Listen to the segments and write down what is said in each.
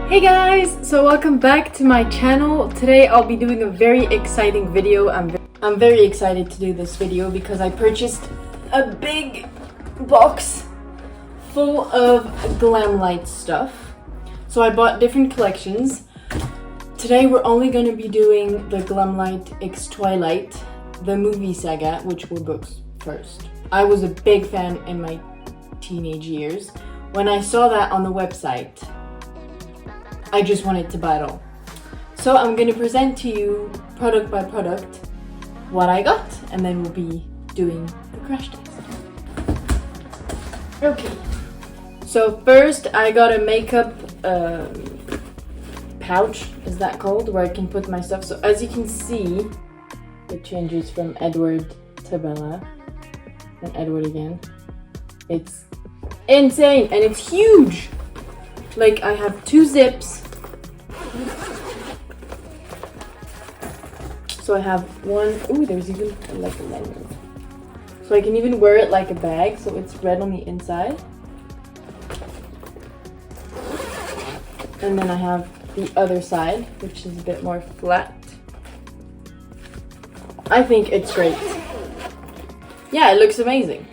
Hey guys! So welcome back to my channel. Today I'll be doing a very exciting video. I'm very excited to do this video because I purchased a big box full of GLAMLITE stuff. So I bought different collections. Today we're only going to be doing the GLAMLITE X Twilight, the movie saga, which were books first. I was a big fan in my teenage years. When I saw that on the website, I just wanted to buy it all. So I'm going to present to you product by product what I got, and then we'll be doing the crash test. Okay, so first I got a makeup pouch, is that called, where I can put my stuff. So as you can see, it changes from Edward to Bella, then Edward again. It's insane and it's huge! Like, I have 2 zips. So I have one, ooh, there's even like a lanyard. So I can even wear it like a bag, so it's red on the inside. And then I have the other side, which is a bit more flat. I think it's great. Yeah, it looks amazing.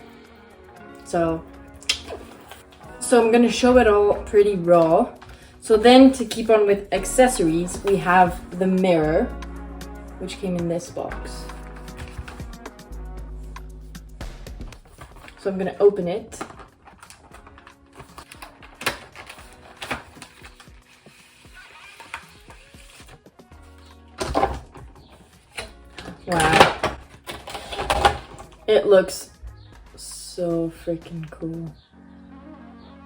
So I'm gonna show it all pretty raw. So then, to keep on with accessories, we have the mirror, which came in this box. So I'm gonna open it. Wow. It looks so freaking cool.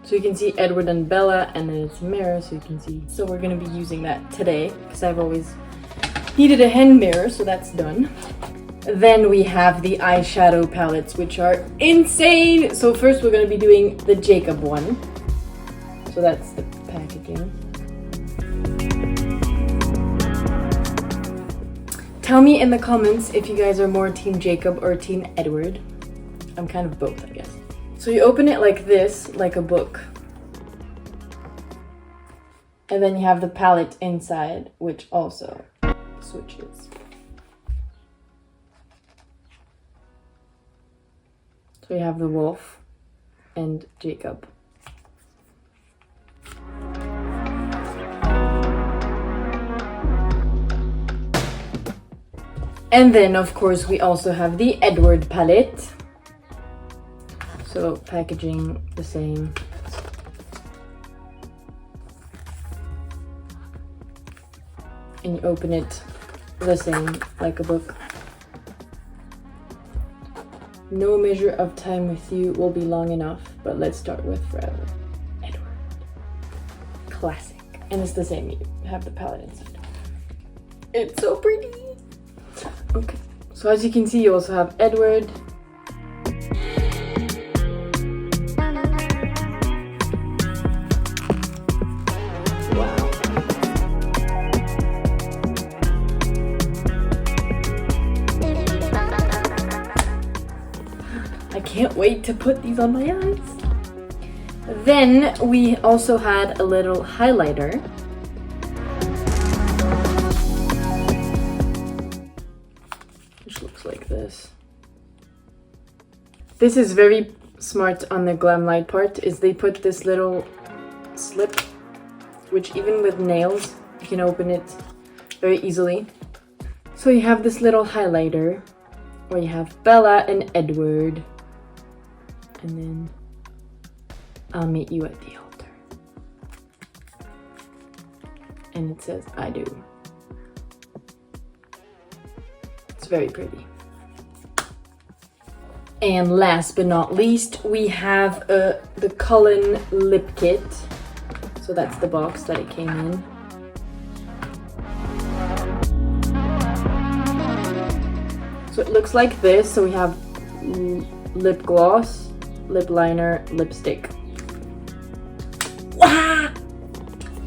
So you can see Edward and Bella, and then it's a mirror, so you can see. So we're gonna be using that today, because I've always needed a hand mirror, so that's done. Then we have the eyeshadow palettes, which are insane! So first we're gonna be doing the Jacob one. So that's the packaging. Tell me in the comments if you guys are more Team Jacob or Team Edward. I'm kind of both, I guess. So you open it like this, like a book. And then you have the palette inside, which also switches. So you have the wolf and Jacob. And then, of course, we also have the Edward palette. So packaging the same. And you open it the same, like a book. No measure of time with you will be long enough, but let's start with Forever. Edward. Classic. And it's the same, you have the palette inside. It's so pretty! Okay, so as you can see, you also have Edward. I can't wait to put these on my eyes. Then we also had a little highlighter. Which looks like this. This is very smart on the GLAMLITE part, is they put this little slip, which even with nails, you can open it very easily. So you have this little highlighter where you have Bella and Edward. And then I'll meet you at the altar. And it says, I do. It's very pretty. And last but not least, we have the Cullen lip kit. So that's the box that it came in. So it looks like this. So we have lip gloss, lip liner, lipstick. Wow!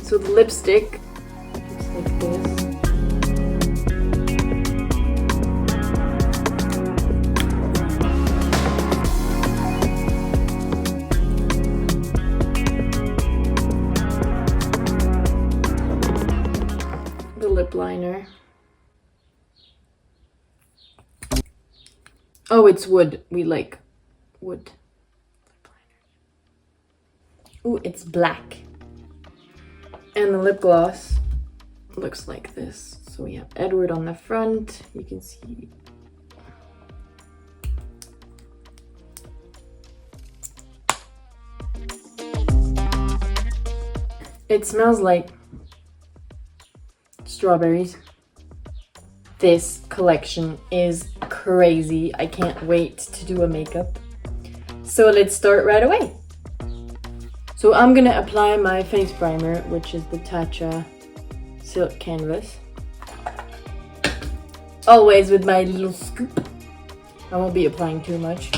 So the lipstick looks like this. lip liner. Oh, it's wood. We like wood. Ooh, it's black. And the lip gloss looks like this. So we have Edward on the front. You can see. It smells like strawberries. This collection is crazy. I can't wait to do a makeup. So let's start right away. So I'm gonna apply my face primer, which is the Tatcha Silk Canvas. Always with my little scoop. I won't be applying too much.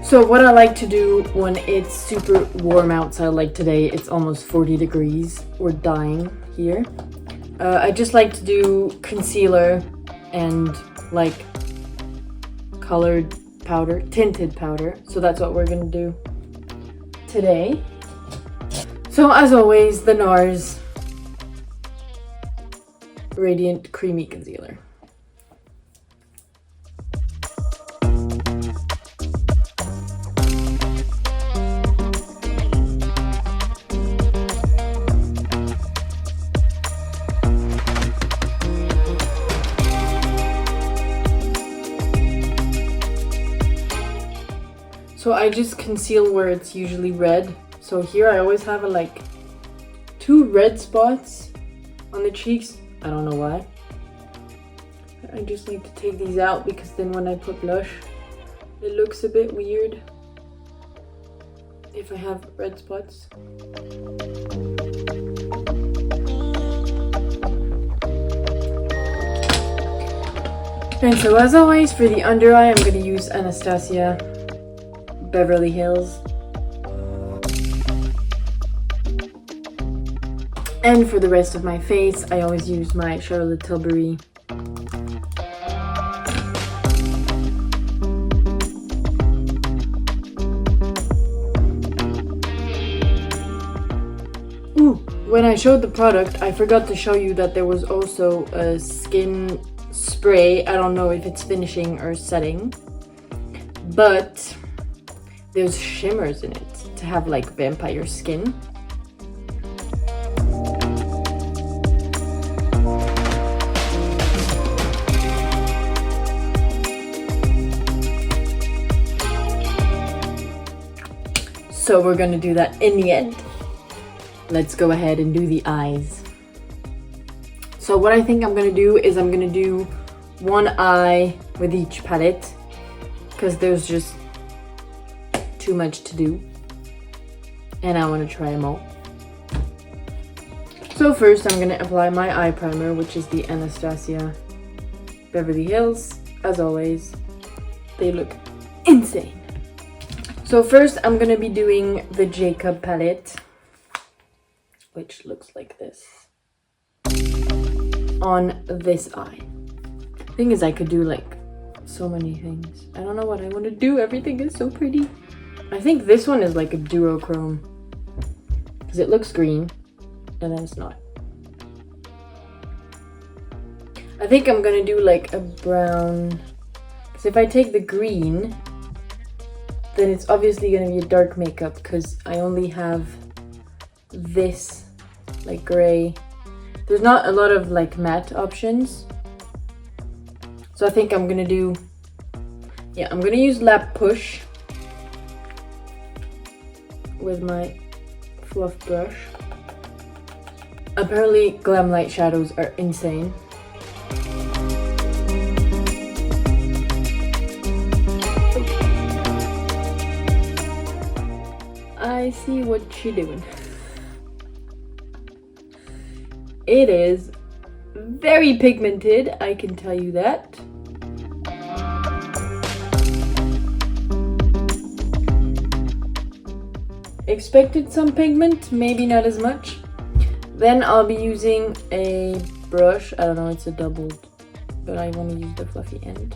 So what I like to do when it's super warm outside, like today, it's almost 40 degrees. We're dying here. I just like to do concealer and like colored powder, tinted powder. So that's what we're gonna do today. So as always, the NARS Radiant Creamy Concealer. So I just conceal where it's usually red. So here I always have like 2 red spots on the cheeks. I don't know why. I just like to take these out because then when I put blush, it looks a bit weird if I have red spots. And so as always, for the under eye, I'm going to use Anastasia Beverly Hills. And for the rest of my face, I always use my Charlotte Tilbury when I showed the product, I forgot to show you that there was also a skin spray. I don't know if it's finishing or setting, but there's shimmers in it to have like vampire skin. So we're gonna do that in the end. Let's go ahead and do the eyes. So what I think I'm gonna do is I'm gonna do one eye with each palette because there's just too much to do and I want to try them all. So first I'm going to apply my eye primer, which is the Anastasia Beverly Hills. As always, they look insane. So first I'm going to be doing the Jacob palette, which looks like this, on this eye. The thing is, I could do like so many things. I don't know what I want to do. Everything is so pretty. I think this one is like a duochrome because it looks green and then it's not. I think I'm gonna do like a brown, because if I take the green, then it's obviously gonna be a dark makeup because I only have this like gray. There's not a lot of like matte options. So I think I'm gonna do, yeah, I'm gonna use Lap Push with my fluff brush. Apparently Glamlite shadows are insane. I see what she's doing. It is very pigmented, I can tell you that. Expected some pigment, maybe not as much. Then I'll be using a brush. I don't know, it's a doubled, but I want to use the fluffy end.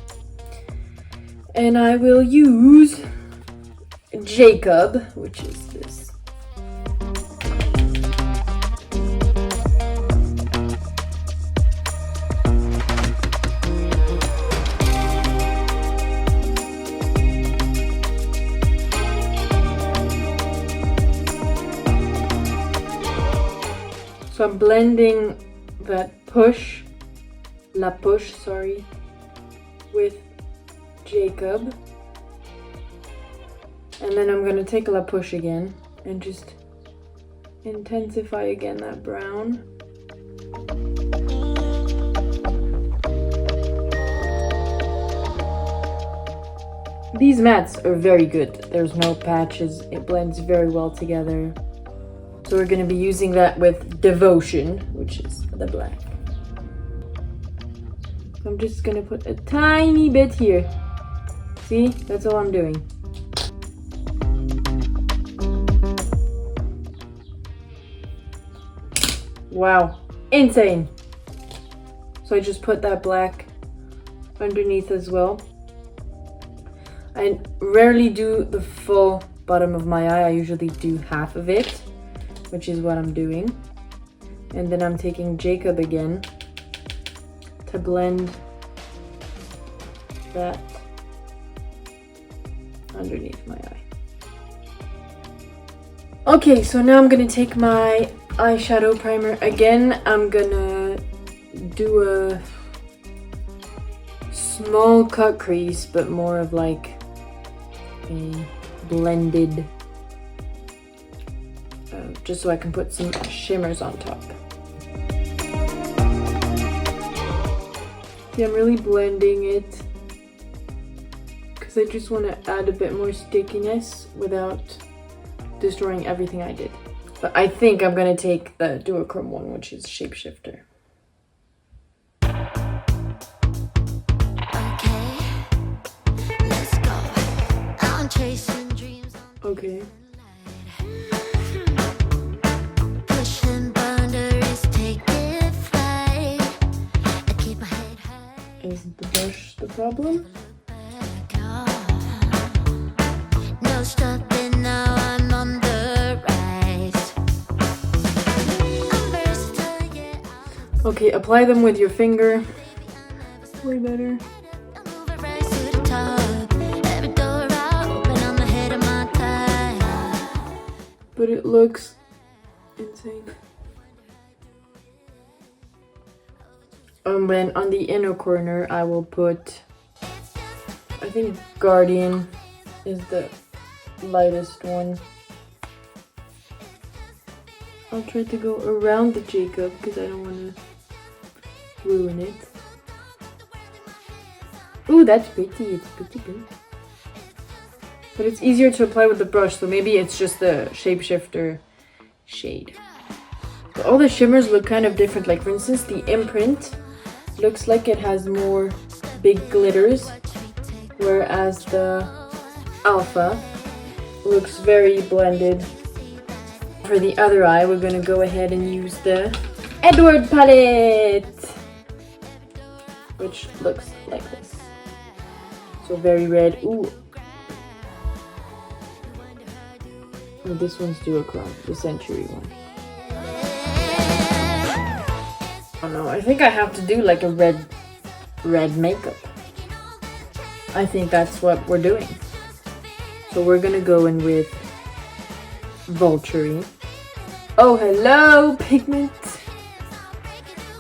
And I will use Jacob, which is So I'm blending that La Push, sorry, with Jacob. And then I'm gonna take La Push again and just intensify again that brown. These mats are very good. There's no patches. It blends very well together. So we're gonna be using that with Devotion, which is the black. I'm just gonna put a tiny bit here. See, that's all I'm doing. Wow, insane. So I just put that black underneath as well. I rarely do the full bottom of my eye. I usually do half of it, which is what I'm doing. And then I'm taking Jacob again to blend that underneath my eye. Okay, so now I'm gonna take my eyeshadow primer again. I'm gonna do a small cut crease, but more of like a blended, just so I can put some shimmers on top. See, I'm really blending it because I just want to add a bit more stickiness without destroying everything I did. But I think I'm gonna take the duochrome one, which is Shapeshifter. Okay. Is the brush the problem? No stopping now, I'm on the rise. Okay, apply them with your finger. Way better. But it looks insane. And then on the inner corner, I will put, I think Guardian is the lightest one. I'll try to go around the Jacob because I don't want to ruin it. Ooh, that's pretty. It's pretty good. But it's easier to apply with the brush, so maybe it's just the Shapeshifter shade. But all the shimmers look kind of different. Like, for instance, the imprint looks like it has more big glitters, whereas the Alpha looks very blended. For the other eye, we're going to go ahead and use the Edward palette, which looks like this. So very red. Ooh. Oh, this one's duochrome, the Century one. Oh no, I think I have to do like a red makeup. I think that's what we're doing. So we're gonna go in with Vulture. Oh, hello, pigment.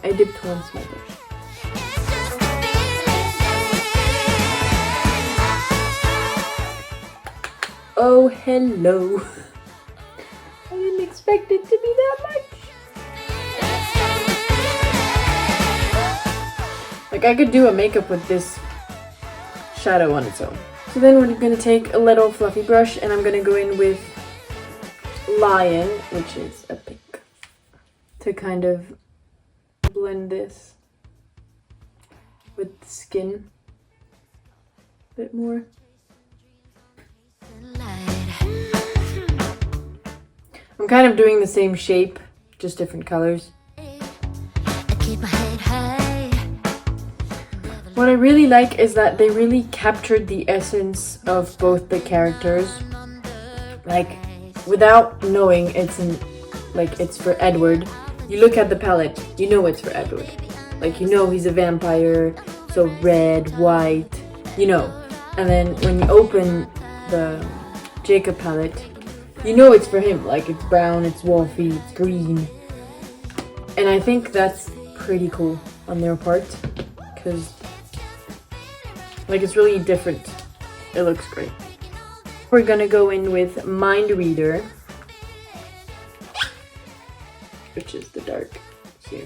I dipped once my brush. Oh, hello. I didn't expect it to be that much. Like, I could do a makeup with this shadow on its own. So then we're gonna take a little fluffy brush and I'm gonna go in with Lion, which is a pink, to kind of blend this with the skin a bit more. I'm kind of doing the same shape, just different colors. What I really like is that they really captured the essence of both the characters. Like, without knowing it's for Edward, you look at the palette, you know it's for Edward. Like, you know he's a vampire, so red, white, you know. And then when you open the Jacob palette, you know it's for him. Like, it's brown, it's wolfy, it's green. And I think that's pretty cool on their part, because like it's really different. It looks great. We're gonna go in with Mind Reader, which is the dark here.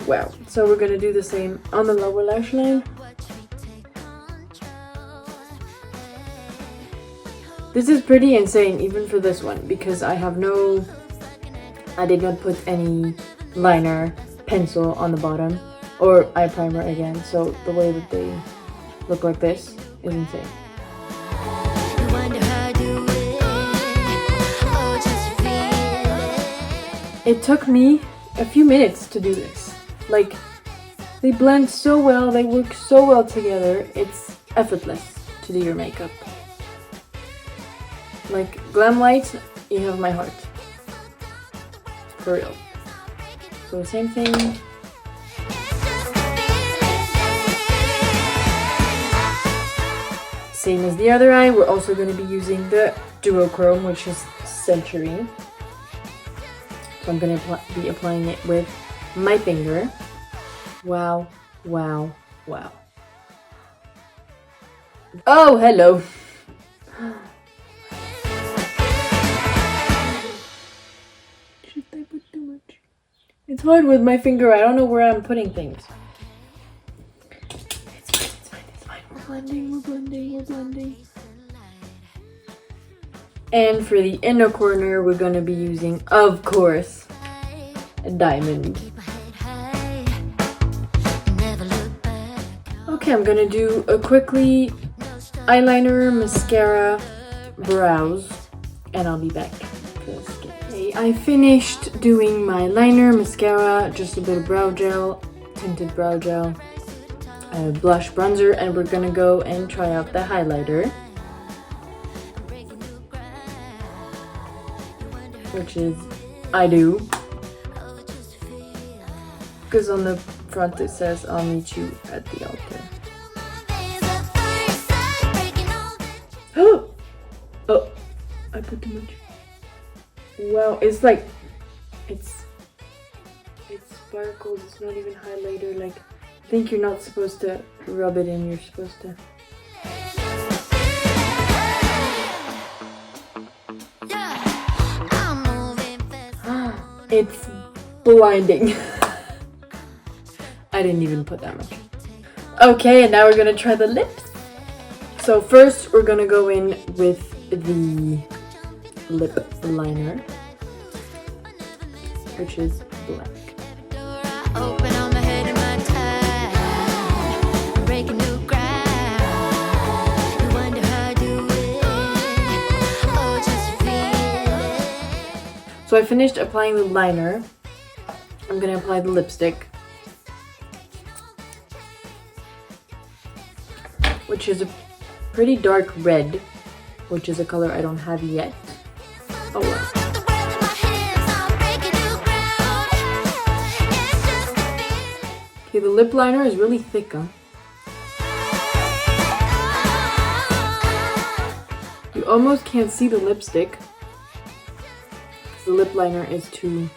Wow, so we're gonna do the same on the lower lash line. This is pretty insane even for this one, because I did not put any liner, pencil on the bottom, or eye primer again, so the way that they look like this is insane. It took me a few minutes to do this. Like, they blend so well, they work so well together, it's effortless to do your makeup. Like, GLAMLITE, you have my heart. For real. So same thing. Same as the other eye, we're also going to be using the duochrome, which is Century. So I'm going to be applying it with my finger. Wow, wow, wow. Oh, hello. Should I put too much? It's hard with my finger. I don't know where I'm putting things. It's fine. We're blending. And for the inner corner, we're gonna be using, of course, a diamond. Okay, I'm gonna do a quickly eyeliner, mascara, brows, and I'll be back. Okay, I finished doing my liner, mascara, just a bit of brow gel, tinted brow gel, blush, bronzer, and we're gonna go and try out the highlighter, which is I Do, because on the front it says I'll meet you at the altar. Oh, I put too much. Wow, it's like, it's sparkles, it's not even highlighter. Like, I think you're not supposed to rub it in, you're supposed to. It's blinding. I didn't even put that much. Okay, and now we're gonna try the lips. So first we're gonna go in with the lip liner, which is black. So I finished applying the liner. I'm gonna apply the lipstick, which is a pretty dark red, which is a color I don't have yet. Oh well. Okay, the lip liner is really thick, huh? You almost can't see the lipstick. The lip liner is too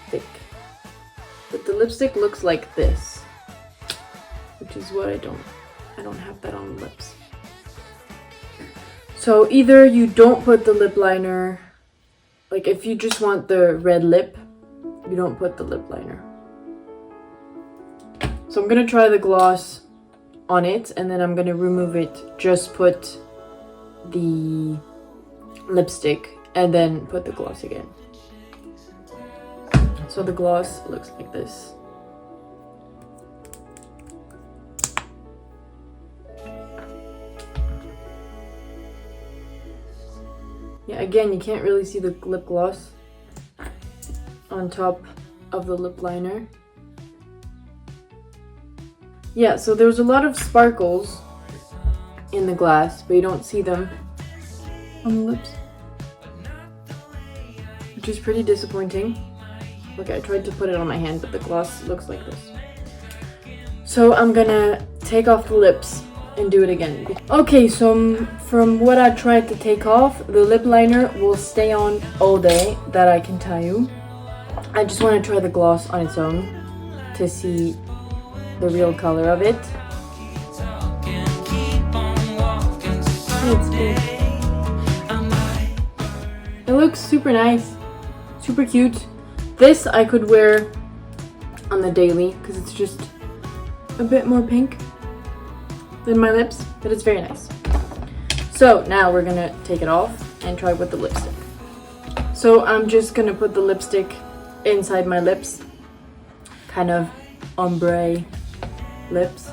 thick. But the lipstick looks like this, which is what I don't have that on the lips. So either you don't put the lip liner, like if you just want the red lip, you don't put the lip liner. So I'm gonna try the gloss on it and then I'm gonna remove it, just put the lipstick and then put the gloss again. So the gloss looks like this. Yeah, again, you can't really see the lip gloss on top of the lip liner. Yeah, so there's a lot of sparkles in the glass, but you don't see them on the lips, which is pretty disappointing. Okay, I tried to put it on my hand, but the gloss looks like this. So I'm gonna take off the lips and do it again. Okay, so from what I tried to take off, the lip liner will stay on all day, that I can tell you. I just want to try the gloss on its own to see the real color of it. It's pink. It looks super nice, super cute. This I could wear on the daily because it's just a bit more pink than my lips, but it's very nice. So now we're gonna take it off and try with the lipstick. So I'm just gonna put the lipstick inside my lips, kind of ombre lips.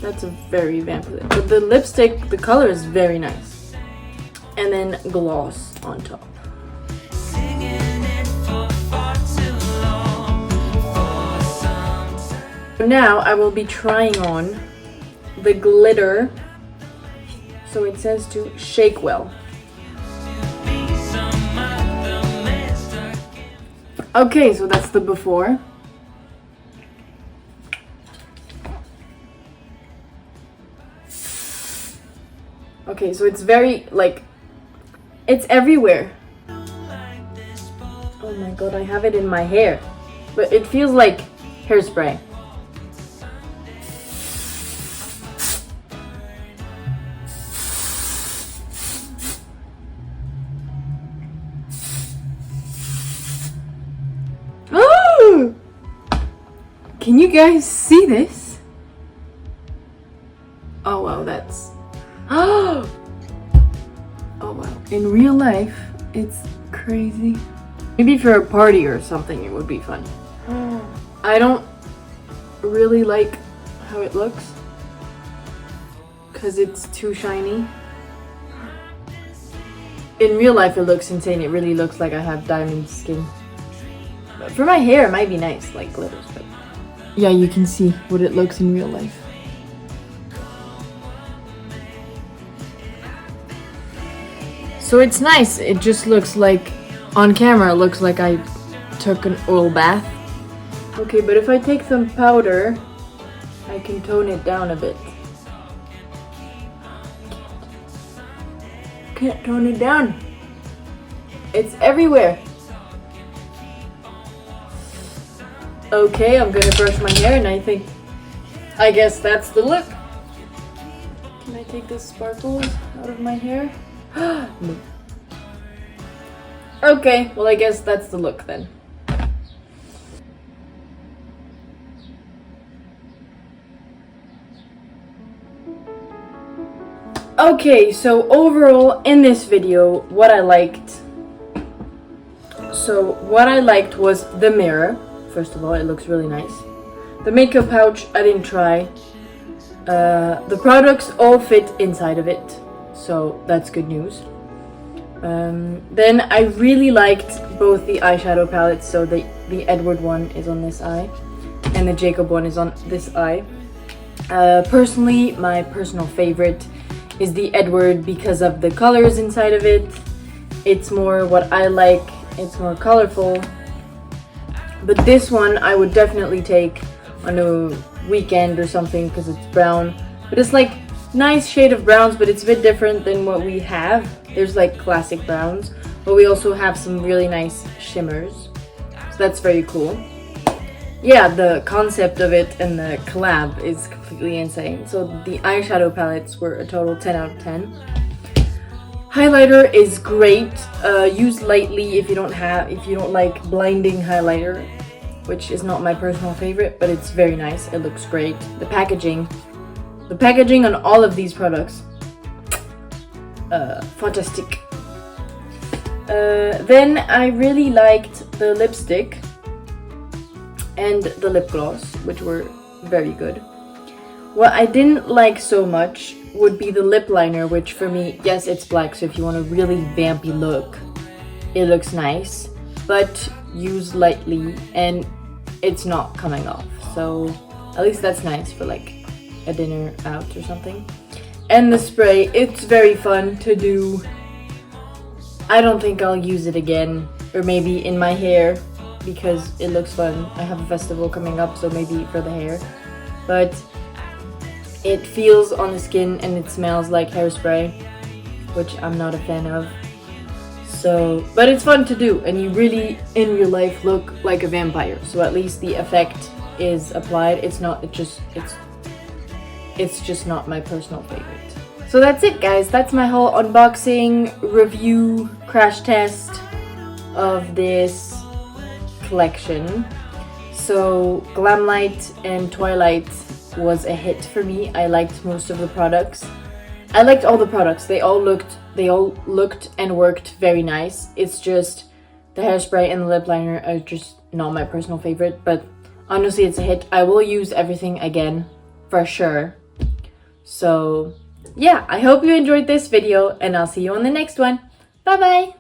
That's a very vampy lip. But the lipstick, the color is very nice. And then gloss on top. Now I will be trying on the glitter. So it says to shake well. Okay, so that's the before. Okay, so it's very, like, it's everywhere. Oh my god, I have it in my hair. But it feels like hairspray. Oh! Can you guys see this? Oh wow, that's... Oh wow. In real life, it's crazy. Maybe for a party or something, it would be fun. I don't really like how it looks because it's too shiny. In real life, it looks insane. It really looks like I have diamond skin. But for my hair, it might be nice, like glitters, but yeah, you can see what it looks in real life. So it's nice. It just looks like, on camera, it looks like I took an oil bath. Okay, but if I take some powder, I can tone it down a bit. Can't tone it down. It's everywhere. Okay, I'm gonna brush my hair and I guess that's the look. Can I take the sparkles out of my hair? No. Okay, well I guess that's the look then. Okay, so overall in this video, what I liked was the mirror. First of all, it looks really nice. The makeup pouch, I didn't try. The products all fit inside of it. So that's good news. Then I really liked both the eyeshadow palettes. So the Edward one is on this eye and the Jacob one is on this eye. Personally, my personal favorite is the Edward because of the colors inside of it. It's more what I like. It's more colorful. But this one I would definitely take on a weekend or something because it's brown. But it's like nice shade of browns, but it's a bit different than what we have. There's like classic browns, but we also have some really nice shimmers. So that's very cool. Yeah, the concept of it and the collab is completely insane. So the eyeshadow palettes were a total 10 out of 10. Highlighter is great. Use lightly if you don't like blinding highlighter, which is not my personal favorite, but it's very nice. It looks great. The packaging on all of these products, fantastic. Then I really liked the lipstick and the lip gloss, which were very good. What I didn't like so much would be the lip liner, which for me, yes, it's black, so if you want a really vampy look, it looks nice, but use lightly and it's not coming off. So at least that's nice for like a dinner out or something. And the spray, it's very fun to do. I don't think I'll use it again, or maybe in my hair because it looks fun. I have a festival coming up, so maybe for the hair. But it feels on the skin and it smells like hairspray, which I'm not a fan of. So, but it's fun to do, and you really in real life look like a vampire. So at least the effect is applied. It's just not my personal favorite. So that's it, guys. That's my whole unboxing, review, crash test of this collection. So GLAMLITE and Twilight was a hit for me. I liked most of the products. I liked all the products. They all looked and worked very nice. It's just the hairspray and the lip liner are just not my personal favorite, but honestly it's a hit. I will use everything again for sure. So yeah, I hope you enjoyed this video and I'll see you on the next one. Bye bye!